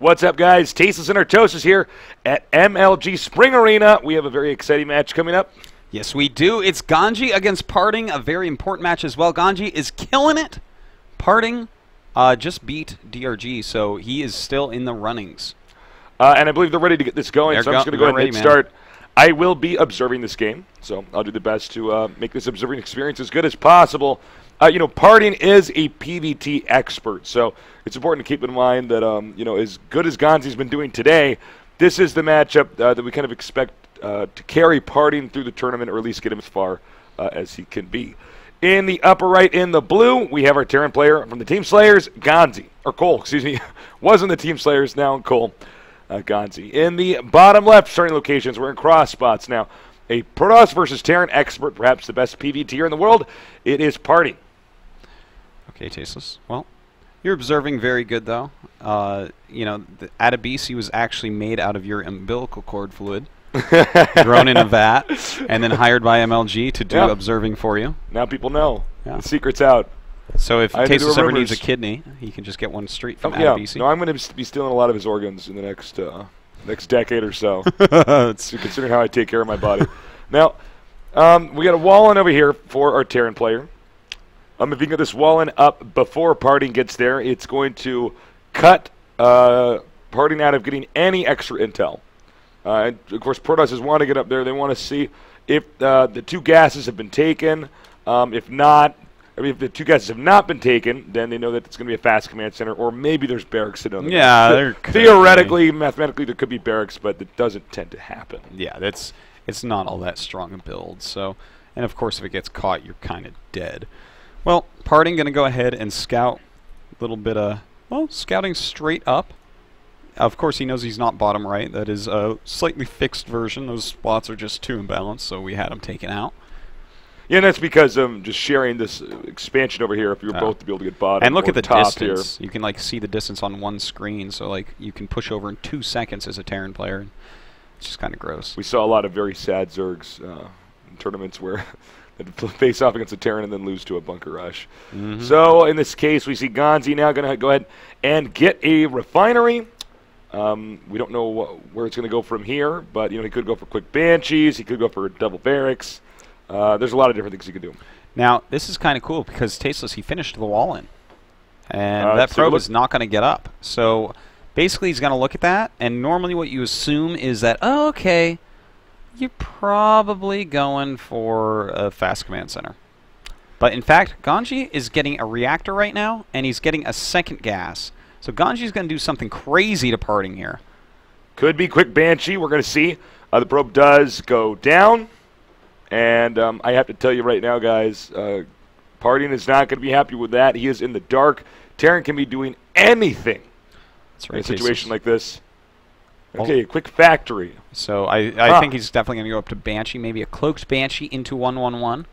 What's up, guys? Tasteless and Artosis here at MLG Spring Arena. We have a very exciting match coming up. Yes, we do. It's Ganzi against Parting, a very important match as well. Ganzi is killing it. Parting just beat DRG, so he is still in the runnings. And I believe they're ready to get this going, so I'm just going to go ahead and start. I will be observing this game, so I'll do the best to make this observing experience as good as possible. You know, Parting is a PvT expert, so it's important to keep in mind that, you know, as good as Ganzi's been doing today, this is the matchup that we kind of expect to carry Parting through the tournament, or at least get him as far as he can be. In the upper right, in the blue, we have our Terran player from the Team Slayers, Ganzi, or Cole, excuse me, was in the Team Slayers, now Cole, Ganzi. In the bottom left, starting locations, we're in cross spots now. A Protoss versus Terran expert, perhaps the best PvTer in the world, it is Parting. Okay, Tasteless. Well, you're observing very good, though. You know, the Adabisi was actually made out of your umbilical cord fluid, thrown in a vat, and then hired by MLG to do observing for you. Now people know. Yeah. The secret's out. So if Tasteless ever needs a kidney, he can just get one straight from Adabisi. No, I'm going to be stealing a lot of his organs in the next decade or so, considering how I take care of my body. Now, we got a wall in over here for our Terran player. If you can get this wall in up before Parting gets there, it's going to cut Parting out of getting any extra intel. And of course, Protosses want to get up there. They want to see if the two gases have been taken. If not, I mean, if the two gases have not been taken, then they know that it's going to be a fast command center, or maybe there's barracks in on there theoretically, mathematically, there could be barracks, but it doesn't tend to happen. Yeah, it's not all that strong a build. So, and of course, if it gets caught, you're kind of dead. Well, Parting going to go ahead and scout a little bit of, well, scouting straight up. Of course, he knows he's not bottom right. That is a slightly fixed version. Those spots are just too imbalanced, so we had him taken out. Yeah, and that's because just sharing this expansion over here, if you were both to be able to get bottom and look at the top distance. Here. You can, like, see the distance on one screen, so, like, you can push over in 2 seconds as a Terran player. It's just kind of gross. We saw a lot of very sad Zergs in tournaments where they'd face off against a Terran and then lose to a bunker rush. So in this case, we see Ganzi now going to go ahead and get a refinery. We don't know where it's going to go from here, but you know, he could go for quick banshees. He could go for double barracks. There's a lot of different things he could do. Now this is kind of cool because Tasteless, he finished the wall in, and that probe is not going to get up. So basically, he's going to look at that, and normally what you assume is that, oh, okay, you're probably going for a fast command center. But in fact, Ganzi is getting a reactor right now, and he's getting a second gas. So Ganji's going to do something crazy to Parting here. Could be quick Banshee. We're going to see. The probe does go down. And I have to tell you right now, guys, Parting is not going to be happy with that. He is in the dark. Terran can be doing anything in a situation like this. Okay, a quick factory. So I think he's definitely going to go up to Banshee, maybe a cloaked Banshee into 111.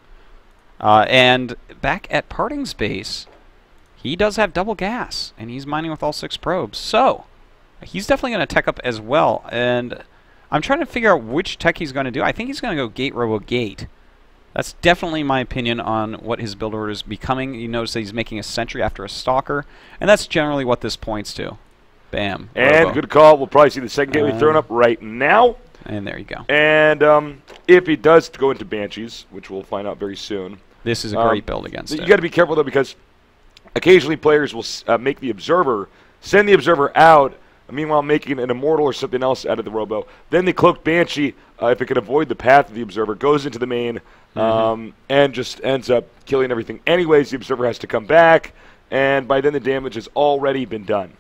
And back at Parting's base, he does have double gas, and he's mining with all 6 probes. So he's definitely going to tech up as well. And I'm trying to figure out which tech he's going to do. I think he's going to go gate robo gate. That's definitely my opinion on what his build order is becoming. You notice that he's making a sentry after a stalker, and that's generally what this points to. Bam. And robo. Good call. We'll probably see the second gateway thrown up right now. And there you go. And if he does go into Banshees, which we'll find out very soon. This is a great build against it. You got to be careful, though, because occasionally players will make the Observer, send the Observer out, meanwhile making an Immortal or something else out of the Robo. Then the Cloaked Banshee, if it can avoid the path of the Observer, goes into the main and just ends up killing everything. Anyways, the Observer has to come back, and by then the damage has already been done.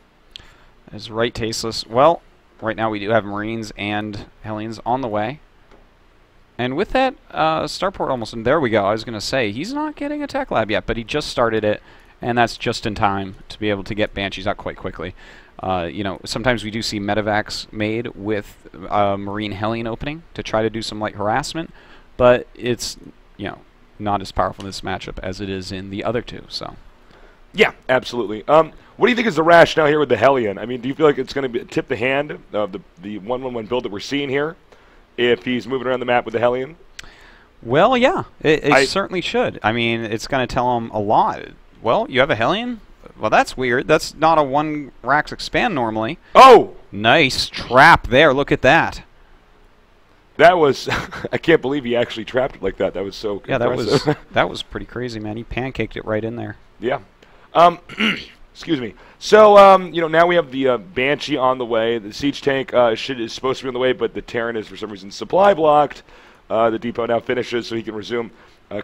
That's right, Tasteless. Well, right now we do have Marines and Hellions on the way. And with that, Starport almost, and there we go. I was going to say, he's not getting a tech lab yet, but he just started it, and that's just in time to be able to get Banshees out quite quickly. You know, sometimes we do see medevacs made with Marine Hellion opening to try to do some light harassment, but it's, you know, not as powerful in this matchup as it is in the other two, so. Yeah, absolutely. What do you think is the rationale here with the Hellion? I mean, do you feel like it's going to tip the hand of the 1-1-1 build that we're seeing here if he's moving around the map with the Hellion? Well, yeah, it certainly should. I mean, it's going to tell him a lot. Well, you have a Hellion? Well, that's weird. That's not a 1 Rax expand normally. Oh! Nice trap there. Look at that. That was... I can't believe he actually trapped it like that. That was so impressive. that was pretty crazy, man. He pancaked it right in there. Yeah. Excuse me. So, you know, now we have the Banshee on the way. The siege tank is supposed to be on the way, but the Terran is for some reason supply blocked. The depot now finishes, so he can resume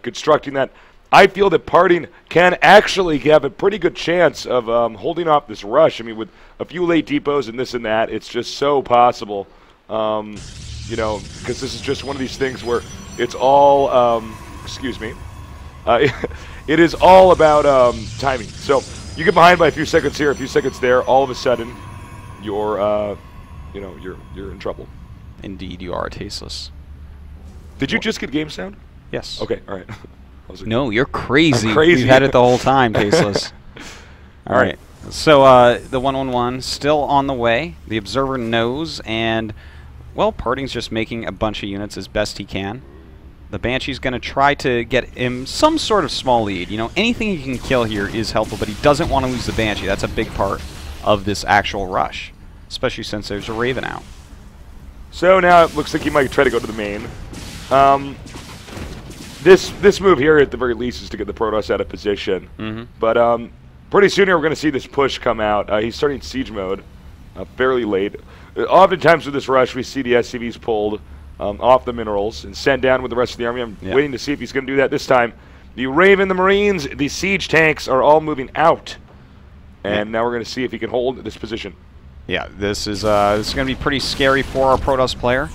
constructing that. I feel that Parting can actually have a pretty good chance of holding off this rush. I mean, with a few late depots and this and that, it's just so possible. You know, because this is just one of these things where it's all, excuse me, it is all about timing. So you get behind by a few seconds here, a few seconds there, all of a sudden, you're, you know, you're in trouble. Indeed, you are tasteless. Did you just get game sound? Yes. Okay, all right. No, you're crazy. I'm crazy. We've had it the whole time, tasteless. All right. So the 111 still on the way. The observer knows, and well, Parting's just making a bunch of units as best he can. The Banshee's going to try to get him some sort of small lead. You know, anything he can kill here is helpful, but he doesn't want to lose the Banshee. That's a big part of this actual rush, especially since there's a Raven out. So now it looks like he might try to go to the main. This move here, at the very least, is to get the Protoss out of position. But pretty soon here, we're going to see this push come out. He's starting siege mode fairly late. Oftentimes with this rush, we see the SCVs pulled off the minerals and sent down with the rest of the army. I'm waiting to see if he's going to do that this time. The Raven, the Marines, the siege tanks are all moving out. And now we're going to see if he can hold this position. Yeah, this is going to be pretty scary for our Protoss player.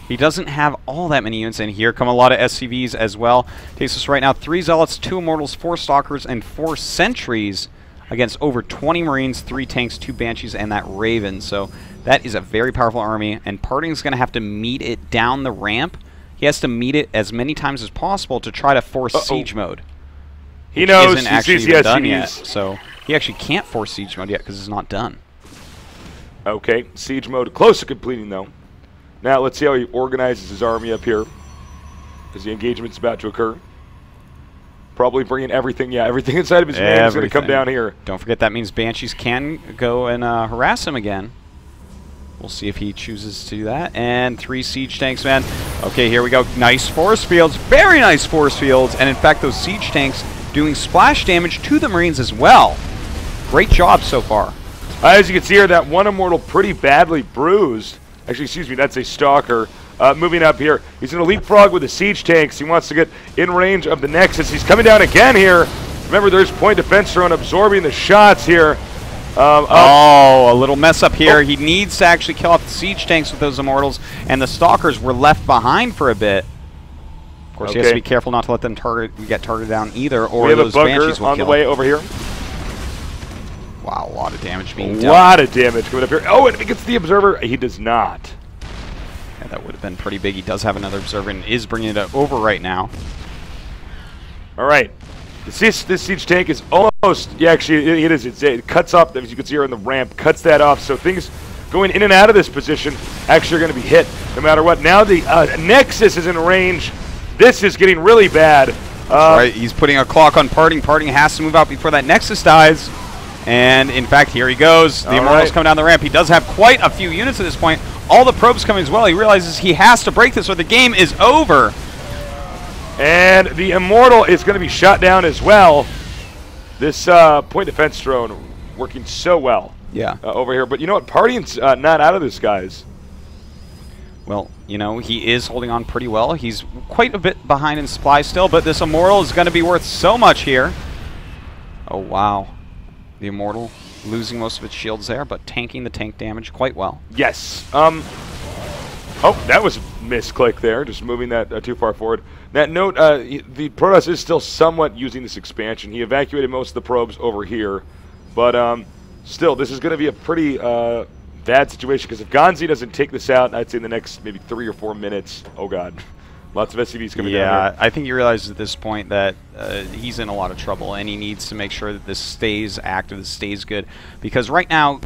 He doesn't have all that many units, and here come a lot of SCVs as well. Takes us right now 3 Zealots, 2 Immortals, 4 Stalkers, and 4 Sentries against over 20 Marines, 3 Tanks, 2 Banshees, and that Raven. So that is a very powerful army, and Parting's going to have to meet it down the ramp. He has to meet it as many times as possible to try to force siege mode. He knows isn't actually even done yet, so he actually can't force siege mode yet because it's not done. Okay, siege mode close to completing, though. Now let's see how he organizes his army up here, as the engagement's about to occur. Probably bringing everything, everything inside of his man is going to come down here. Don't forget that means Banshees can go and harass him again. We'll see if he chooses to do that. And 3 siege tanks, man. Okay, here we go. Nice force fields, very nice force fields, and in fact those siege tanks doing splash damage to the Marines as well. Great job so far. As you can see here, that one Immortal pretty badly bruised. Actually, excuse me, that's a Stalker. Moving up here. He's going to leapfrog with the siege tanks. He wants to get in range of the Nexus. He's coming down again here. Remember, there's point defense drone absorbing the shots here. A little mess up here. He needs to actually kill off the siege tanks with those Immortals, and the Stalkers were left behind for a bit. Of course, he has to be careful not to let them get targeted down either, or we have those a bunker Banshees will on kill the way over here. Wow, a lot of damage being dealt. A lot of damage coming up here. Oh, and if he gets the Observer, he does not. Yeah, that would have been pretty big. He does have another Observer and is bringing it over right now. All right. This siege tank is almost, actually, it is. It cuts off, as you can see here on the ramp, cuts that off. So things going in and out of this position actually are going to be hit no matter what. Now the Nexus is in range. This is getting really bad. That's right. He's putting a clock on Parting. Parting has to move out before that Nexus dies. And, in fact, here he goes. The Immortals come down the ramp. He does have quite a few units at this point. All the probes coming as well. He realizes he has to break this or the game is over. And the Immortal is going to be shot down as well. This point defense drone working so well over here. But you know what? Parting's not out of this, guys. Well, you know, he is holding on pretty well. He's quite a bit behind in supply still, but this Immortal is going to be worth so much here. Oh, wow. The Immortal losing most of its shields there, but tanking the tank damage quite well. Yes. Oh, that was a misclick there, just moving that too far forward. That note, the Protoss is still somewhat using this expansion. He evacuated most of the probes over here, but still, this is going to be a pretty bad situation, because if Ganzi doesn't take this out, I'd say in the next maybe 3 or 4 minutes, oh god. Lots of SCVs coming down here. I think he realizes at this point that he's in a lot of trouble, and he needs to make sure that this stays active, this stays good. Because right now,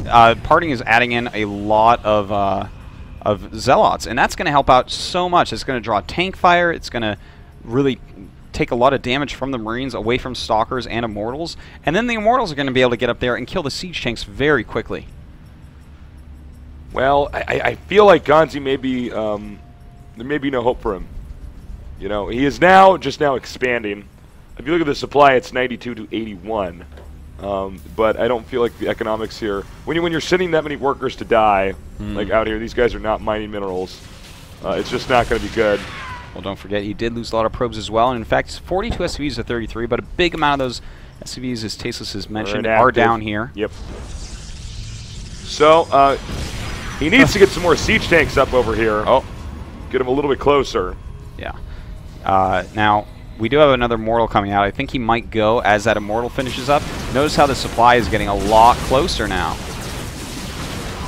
Parting is adding in a lot of Zealots, and that's going to help out so much. It's going to draw tank fire. It's going to really take a lot of damage from the Marines away from Stalkers and Immortals, and then the Immortals are going to be able to get up there and kill the siege tanks very quickly. Well, I feel like Ganzi may be, there may be no hope for him. You know, he is just now expanding. If you look at the supply, it's 92 to 81. But I don't feel like the economics here, when you're sending that many workers to die, like out here, these guys are not mining minerals. It's just not going to be good. Well, don't forget, he did lose a lot of probes as well, and in fact, 42 SCVs to 33, but a big amount of those SCVs, as Tasteless has mentioned, are down here. Yep. So, he needs to get some more siege tanks up over here. Oh. Get him a little bit closer. Yeah. Now, we do have another Mortal coming out. I think he might go as that Immortal finishes up. Notice how the supply is getting a lot closer now.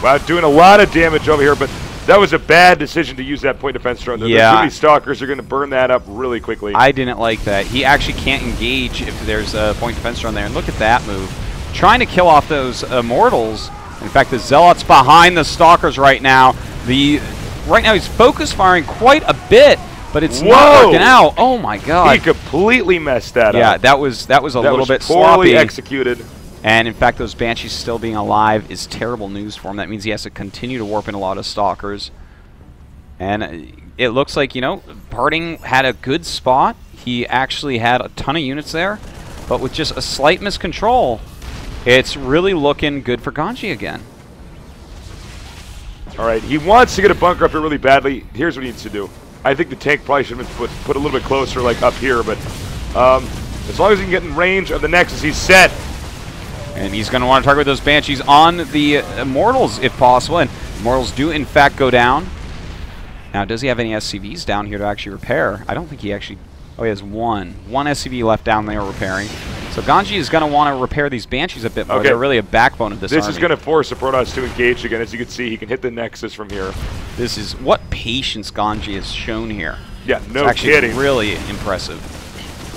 Wow, doing a lot of damage over here, but that was a bad decision to use that point defense drone. Yeah. Too many Stalkers are going to burn that up really quickly. I didn't like that. He actually can't engage if there's a point defense drone there. And look at that move. Trying to kill off those Immortals. In fact, the Zealot's behind the Stalkers right now. Right now he's focus firing quite a bit, but it's not working out. Oh my God! He completely messed that up. Yeah, that was a little bit poorly sloppy. executed. And in fact, those Banshees still being alive is terrible news for him. That means he has to continue to warp in a lot of Stalkers. And it looks like, you know, Parting had a good spot. He actually had a ton of units there, but with just a slight miscontrol, it's really looking good for Ganzi again. All right, he wants to get a bunker up here really badly. Here's what he needs to do. I think the tank probably should have been put a little bit closer, like up here, but as long as he can get in range of the Nexus, he's set. And he's going to want to target those Banshees on the Immortals if possible, and Immortals do in fact go down. Now, does he have any SCVs down here to actually repair? I don't think he actually... Oh, he has one SCV left down there repairing. So Ganzi is going to want to repair these Banshees a bit more. Okay. They're really a backbone of this army. This is going to force the Protoss to engage again. As you can see, he can hit the Nexus from here. This is what patience Ganzi has shown here. Yeah, no it's actually kidding. Really impressive.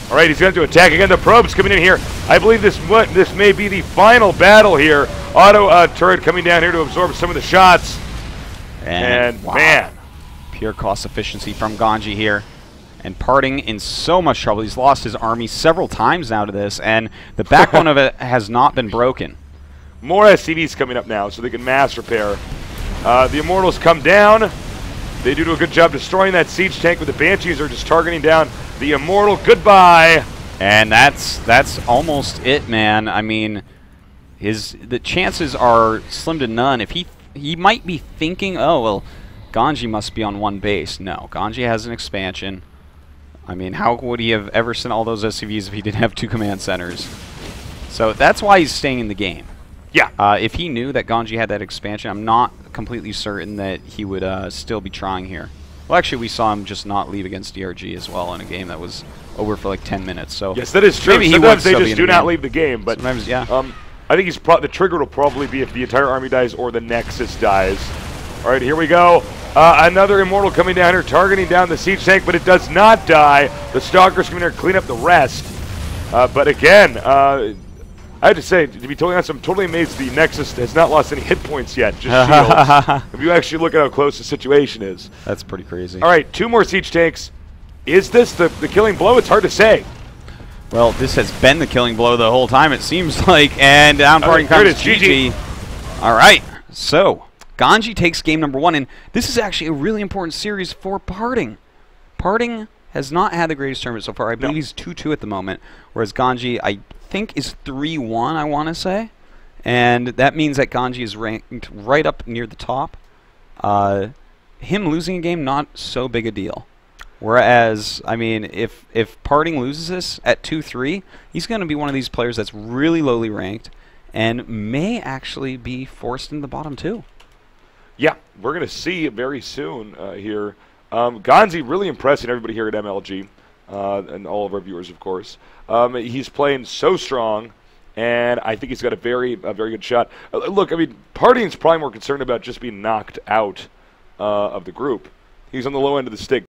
All right, he's going to attack again. The probes coming in here. I believe this may be the final battle here. Auto turret coming down here to absorb some of the shots. And wow. Man. Pure cost efficiency from Ganzi here. And Parting in so much trouble. He's lost his army several times now to this, and the backbone of it has not been broken. More SCVs coming up now, so they can mass repair. The Immortals come down. They do a good job destroying that siege tank, but the Banshees are just targeting down the Immortal. Goodbye. And that's almost it, man. I mean, the chances are slim to none. If he might be thinking, oh well, Ganzi must be on one base. No, Ganzi has an expansion. I mean, how would he have ever sent all those SCVs if he didn't have 2 command centers? So that's why he's staying in the game. Yeah. If he knew that Ganzi had that expansion, I'm not completely certain that he would still be trying here. Well, actually, we saw him just not leave against DRG as well in a game that was over for like 10 minutes. So yes, that is true. Maybe sometimes they just do not leave the game. But sometimes, yeah. I think the trigger will probably be if the entire army dies or the Nexus dies. All right, here we go. Another Immortal coming down here, targeting down the siege tank, but it does not die. The Stalkers come in here and clean up the rest. But again, I have to say, to be totally honest, I'm totally amazed the Nexus has not lost any hit points yet, just shields. If you actually look at how close the situation is. That's pretty crazy. All right, 2 more siege tanks. Is this the killing blow? It's hard to say. Well, this has been the killing blow the whole time, it seems like. And down Parting comes GG. All right, so Ganzi takes game number 1, and this is actually a really important series for Parting. Parting has not had the greatest tournament so far. I believe he's 2-2 at the moment, whereas Ganzi, I think, is 3-1, I want to say. And that means that Ganzi is ranked right up near the top. Him losing a game, not so big a deal. Whereas, I mean, if Parting loses this at 2-3, he's going to be one of these players that's really lowly ranked and may actually be forced into the bottom 2. Yeah, we're going to see very soon here. Ganzi really impressing everybody here at MLG, and all of our viewers, of course. He's playing so strong, and I think he's got a very good shot. Look, I mean, Parting's probably more concerned about just being knocked out of the group. He's on the low end of the stick.